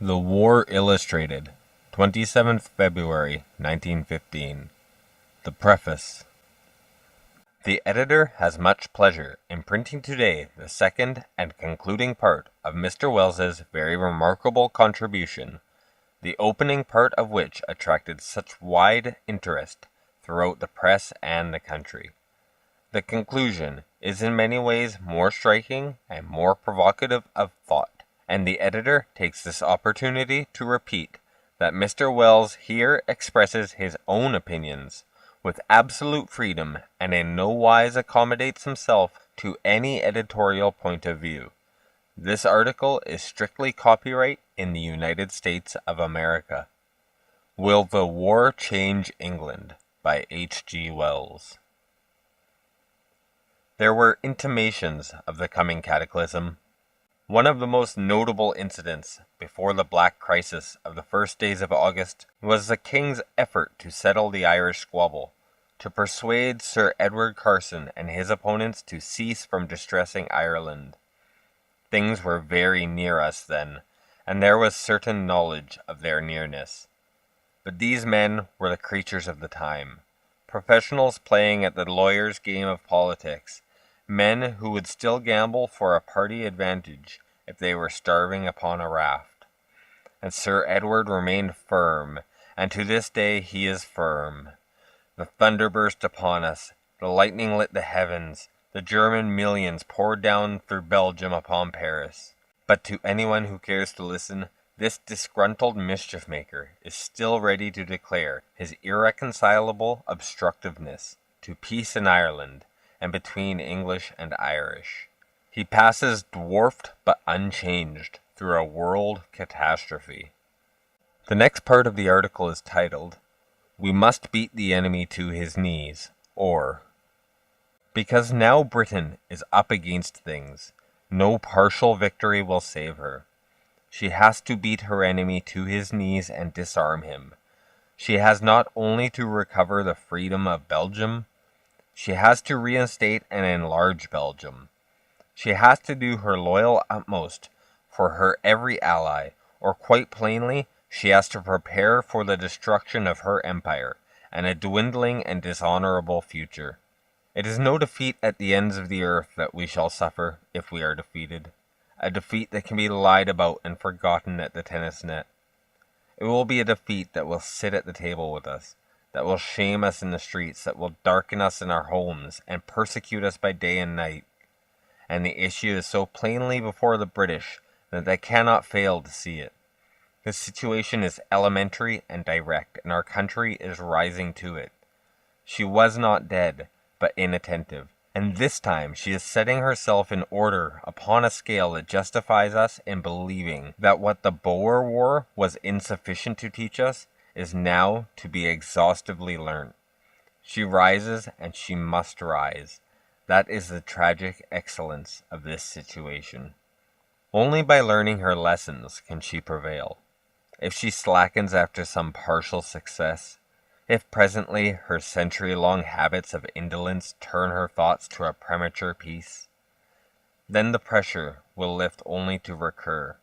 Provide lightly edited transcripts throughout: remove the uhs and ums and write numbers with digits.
The War Illustrated, 27th February 1915. The Preface. The editor has much pleasure in printing today the second and concluding part of Mr. Wells's very remarkable contribution, the opening part of which attracted such wide interest throughout the press and the country. The conclusion is in many ways more striking and more provocative of thought, and the editor takes this opportunity to repeat that Mr. Wells here expresses his own opinions with absolute freedom and in no wise accommodates himself to any editorial point of view. This article is strictly copyright in the United States of America. Will the War Change England? By H. G. Wells. There were intimations of the coming cataclysm. One of the most notable incidents before the Black Crisis of the first days of August was the King's effort to settle the Irish squabble, to persuade Sir Edward Carson and his opponents to cease from distressing Ireland. Things were very near us then, and there was certain knowledge of their nearness. But these men were the creatures of the time, professionals playing at the lawyer's game of politics, men who would still gamble for a party advantage if they were starving upon a raft. And Sir Edward remained firm, and to this day he is firm. The thunder burst upon us, the lightning lit the heavens, the German millions poured down through Belgium upon Paris. But to anyone who cares to listen, this disgruntled mischief-maker is still ready to declare his irreconcilable obstructiveness to peace in Ireland, and between English and Irish. He passes dwarfed but unchanged through a world catastrophe. The next part of the article is titled, "We Must Beat the Enemy to His Knees," or, because now Britain is up against things, no partial victory will save her. She has to beat her enemy to his knees and disarm him. She has not only to recover the freedom of Belgium, she has to reinstate and enlarge Belgium. She has to do her loyal utmost for her every ally, or quite plainly, she has to prepare for the destruction of her empire, and a dwindling and dishonorable future. It is no defeat at the ends of the earth that we shall suffer if we are defeated, a defeat that can be lied about and forgotten at the tennis net. It will be a defeat that will sit at the table with us, that will shame us in the streets, that will darken us in our homes, and persecute us by day and night. And the issue is so plainly before the British that they cannot fail to see it. The situation is elementary and direct, and our country is rising to it. She was not dead, but inattentive, and this time she is setting herself in order upon a scale that justifies us in believing that what the Boer War was insufficient to teach us is now to be exhaustively learnt. She rises, and she must rise. That is the tragic excellence of this situation. Only by learning her lessons can she prevail. If she slackens after some partial success, if presently her century-long habits of indolence turn her thoughts to a premature peace, then the pressure will lift only to recur.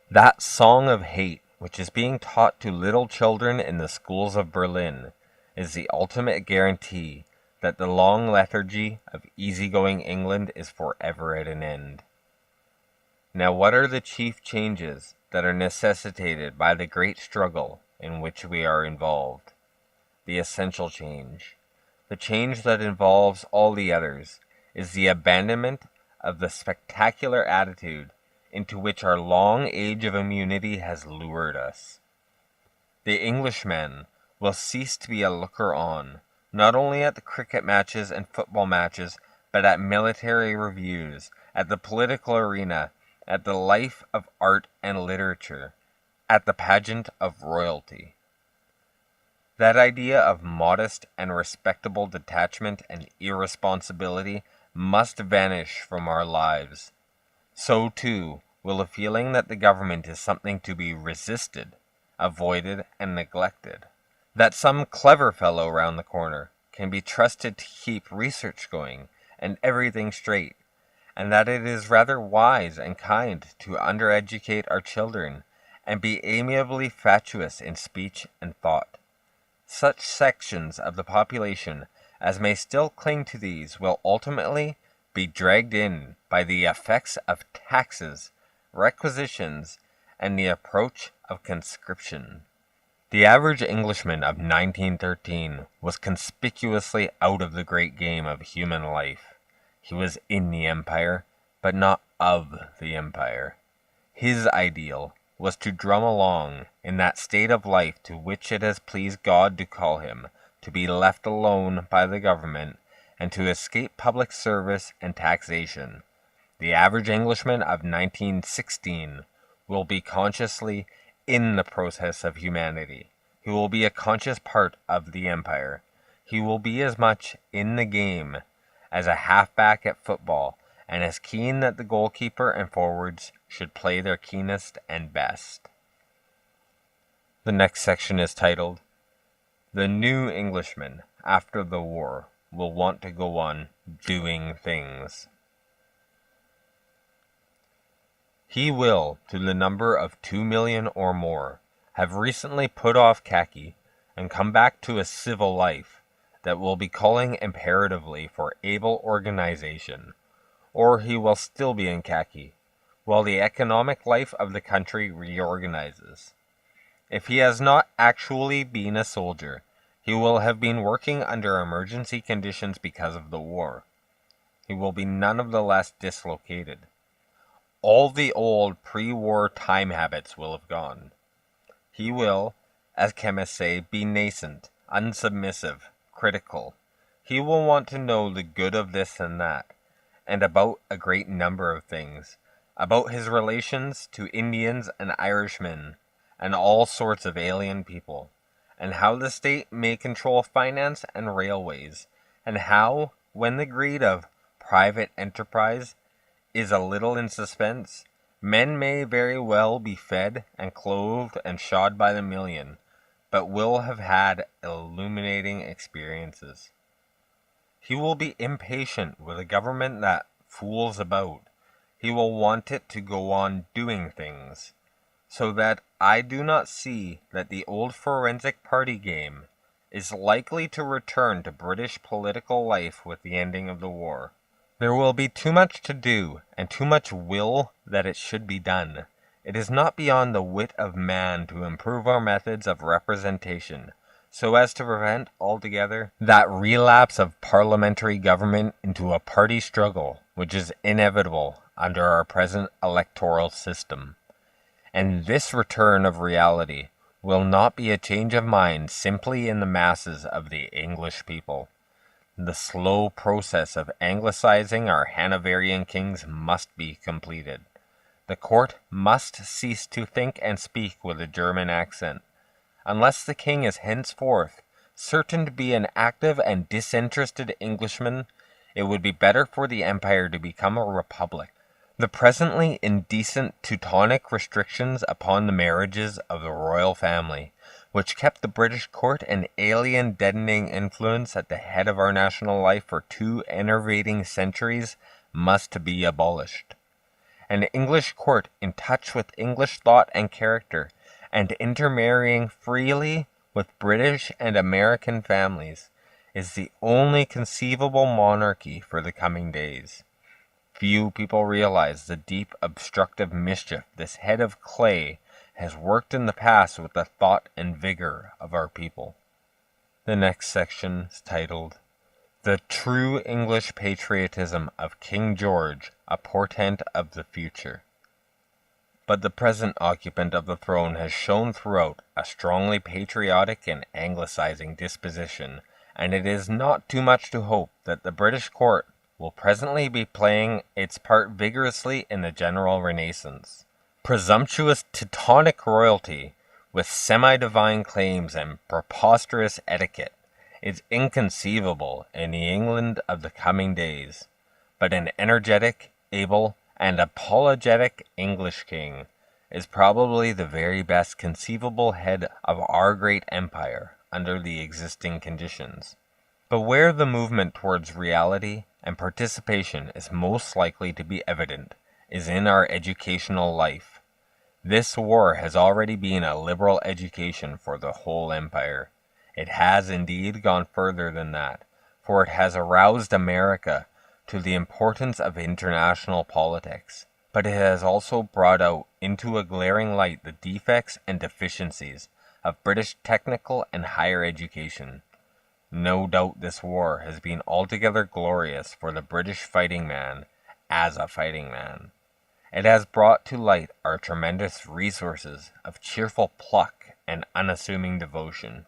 That song of hate which is being taught to little children in the schools of Berlin, is the ultimate guarantee that the long lethargy of easygoing England is forever at an end. Now, what are the chief changes that are necessitated by the great struggle in which we are involved? The essential change, the change that involves all the others, is the abandonment of the spectacular attitude into which our long age of immunity has lured us. The Englishman will cease to be a looker-on, not only at the cricket matches and football matches, but at military reviews, at the political arena, at the life of art and literature, at the pageant of royalty. That idea of modest and respectable detachment and irresponsibility must vanish from our lives. So, too, will a feeling that the government is something to be resisted, avoided, and neglected. That some clever fellow round the corner can be trusted to keep research going and everything straight, and that it is rather wise and kind to undereducate our children and be amiably fatuous in speech and thought. Such sections of the population as may still cling to these will ultimately be dragged in by the effects of taxes, requisitions, and the approach of conscription. The average Englishman of 1913 was conspicuously out of the great game of human life. He was in the empire, but not of the empire. His ideal was to drum along in that state of life to which it has pleased God to call him, to be left alone by the government, and to escape public service and taxation. The average Englishman of 1916 will be consciously in the process of humanity. He will be a conscious part of the empire. He will be as much in the game as a halfback at football, and as keen that the goalkeeper and forwards should play their keenest and best. The next section is titled, "The New Englishman After the War Will Want to Go On Doing Things." He will, to the number of 2 million or more, have recently put off khaki and come back to a civil life that will be calling imperatively for able organization, or he will still be in khaki, while the economic life of the country reorganizes. If he has not actually been a soldier, he will have been working under emergency conditions because of the war. He will be none of the less dislocated. All the old pre-war time habits will have gone. He will, as chemists say, be nascent, unsubmissive, critical. He will want to know the good of this and that, and about a great number of things, about his relations to Indians and Irishmen, and all sorts of alien people, and how the state may control finance and railways, and how, when the greed of private enterprise is a little in suspense, men may very well be fed and clothed and shod by the million, but will have had illuminating experiences. He will be impatient with a government that fools about. He will want it to go on doing things, so that I do not see that the old forensic party game is likely to return to British political life with the ending of the war. There will be too much to do, and too much will that it should be done. It is not beyond the wit of man to improve our methods of representation, so as to prevent altogether that relapse of parliamentary government into a party struggle which is inevitable under our present electoral system. And this return of reality will not be a change of mind simply in the masses of the English people. The slow process of anglicizing our Hanoverian kings must be completed. The court must cease to think and speak with a German accent. Unless the king is henceforth certain to be an active and disinterested Englishman, it would be better for the empire to become a republic. The presently indecent Teutonic restrictions upon the marriages of the royal family, which kept the British court an alien deadening influence at the head of our national life for 2 enervating centuries, must be abolished. An English court in touch with English thought and character, and intermarrying freely with British and American families, is the only conceivable monarchy for the coming days. Few people realize the deep obstructive mischief this head of clay has worked in the past with the thought and vigor of our people. The next section is titled, "The True English Patriotism of King George, a Portent of the Future." But the present occupant of the throne has shown throughout a strongly patriotic and anglicizing disposition, and it is not too much to hope that the British court will presently be playing its part vigorously in the general renaissance. Presumptuous Teutonic royalty, with semi-divine claims and preposterous etiquette, is inconceivable in the England of the coming days, but an energetic, able, and apologetic English king is probably the very best conceivable head of our great empire under the existing conditions. But where the movement towards reality and participation is most likely to be evident is in our educational life. This war has already been a liberal education for the whole empire. It has indeed gone further than that, for it has aroused America to the importance of international politics. But it has also brought out into a glaring light the defects and deficiencies of British technical and higher education. No doubt this war has been altogether glorious for the British fighting man as a fighting man. It has brought to light our tremendous resources of cheerful pluck and unassuming devotion.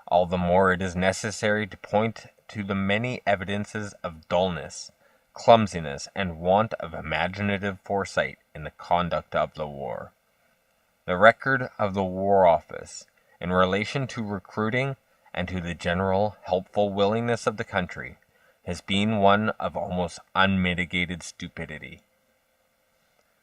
All the more it is necessary to point to the many evidences of dullness, clumsiness, and want of imaginative foresight in the conduct of the war. The record of the War Office, in relation to recruiting and to the general helpful willingness of the country, has been one of almost unmitigated stupidity.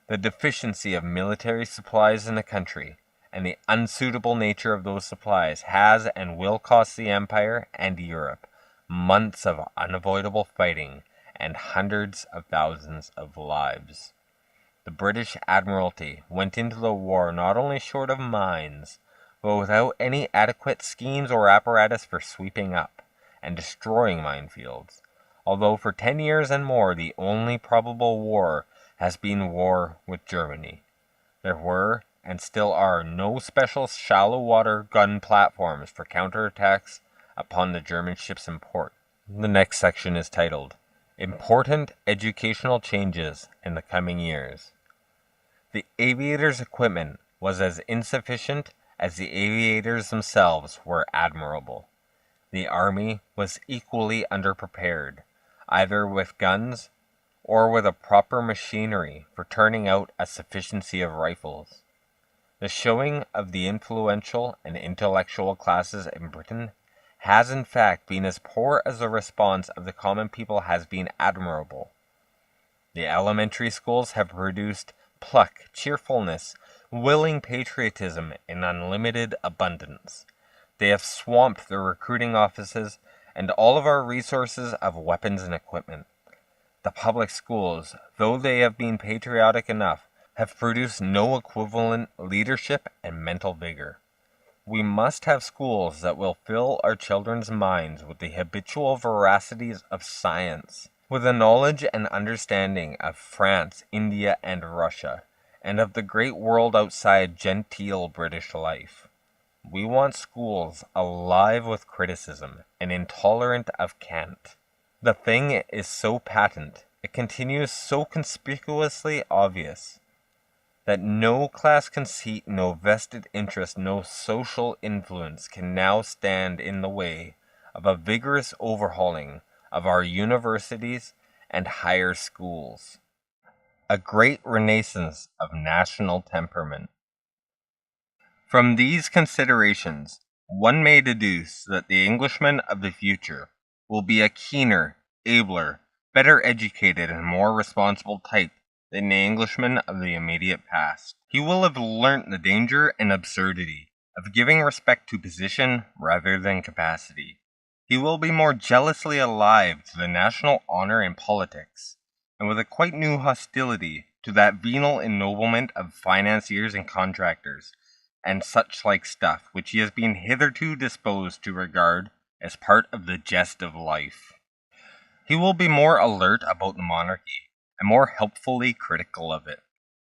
The deficiency of military supplies in the country, and the unsuitable nature of those supplies, has and will cost the Empire and Europe months of unavoidable fighting and hundreds of thousands of lives. The British Admiralty went into the war not only short of mines, but without any adequate schemes or apparatus for sweeping up and destroying minefields, although for 10 years and more the only probable war has been war with Germany. There were, and still are, no special shallow water gun platforms for counterattacks upon the German ships in port. The next section is titled, Important Educational Changes in the Coming Years. The aviators' equipment was as insufficient as the aviators themselves were admirable. The army was equally underprepared, either with guns or with a proper machinery for turning out a sufficiency of rifles. The showing of the influential and intellectual classes in Britain has in fact been as poor as the response of the common people has been admirable. The elementary schools have produced pluck, cheerfulness, willing patriotism in unlimited abundance. They have swamped the recruiting offices and all of our resources of weapons and equipment. The public schools, though they have been patriotic enough, have produced no equivalent leadership and mental vigor. We must have schools that will fill our children's minds with the habitual veracities of science, with a knowledge and understanding of France, India, and Russia, and of the great world outside genteel British life. We want schools alive with criticism and intolerant of cant. The thing is so patent, it continues so conspicuously obvious, that no class conceit, no vested interest, no social influence can now stand in the way of a vigorous overhauling of our universities and higher schools. A great renaissance of national temperament. From these considerations, one may deduce that the Englishman of the future will be a keener, abler, better educated, and more responsible type than the Englishman of the immediate past. He will have learnt the danger and absurdity of giving respect to position rather than capacity. He will be more jealously alive to the national honor in politics, and with a quite new hostility to that venal ennoblement of financiers and contractors, and such like stuff which he has been hitherto disposed to regard as part of the jest of life. He will be more alert about the monarchy, and more helpfully critical of it.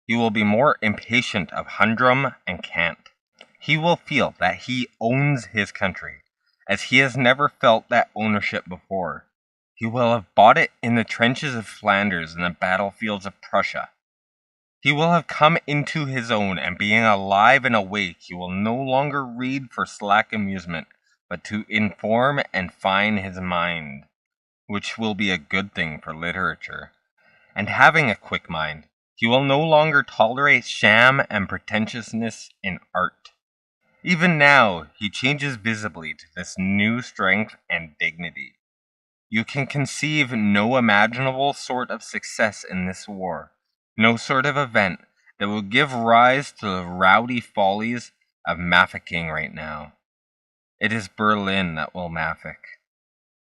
He will be more impatient of humdrum and cant. He will feel that he owns his country, as he has never felt that ownership before. He will have bought it in the trenches of Flanders and the battlefields of Prussia. He will have come into his own, and being alive and awake, he will no longer read for slack amusement, but to inform and fine his mind, which will be a good thing for literature. And having a quick mind, he will no longer tolerate sham and pretentiousness in art. Even now, he changes visibly to this new strength and dignity. You can conceive no imaginable sort of success in this war, no sort of event that will give rise to the rowdy follies of Mafficking right now. It is Berlin that will Maffick.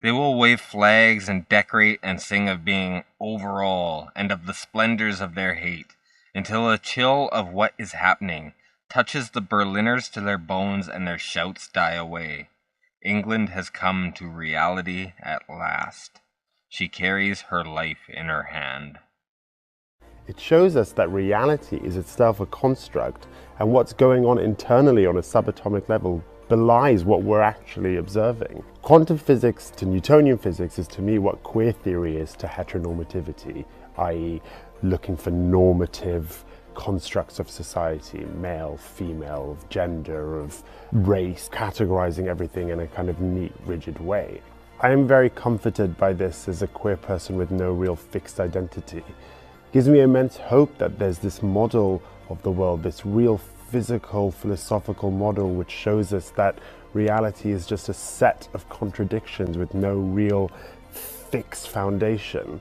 They will wave flags and decorate and sing of being over all and of the splendors of their hate, until a chill of what is happening touches the Berliners to their bones and their shouts die away. England has come to reality at last. She carries her life in her hand. It shows us that reality is itself a construct, and what's going on internally on a subatomic level belies what we're actually observing. Quantum physics to Newtonian physics is to me what queer theory is to heteronormativity, i.e. looking for normative constructs of society, male, female, of gender, of race, categorizing everything in a kind of neat, rigid way. I am very comforted by this as a queer person with no real fixed identity. It gives me immense hope that there's this model of the world, this real physical, philosophical model which shows us that reality is just a set of contradictions with no real fixed foundation.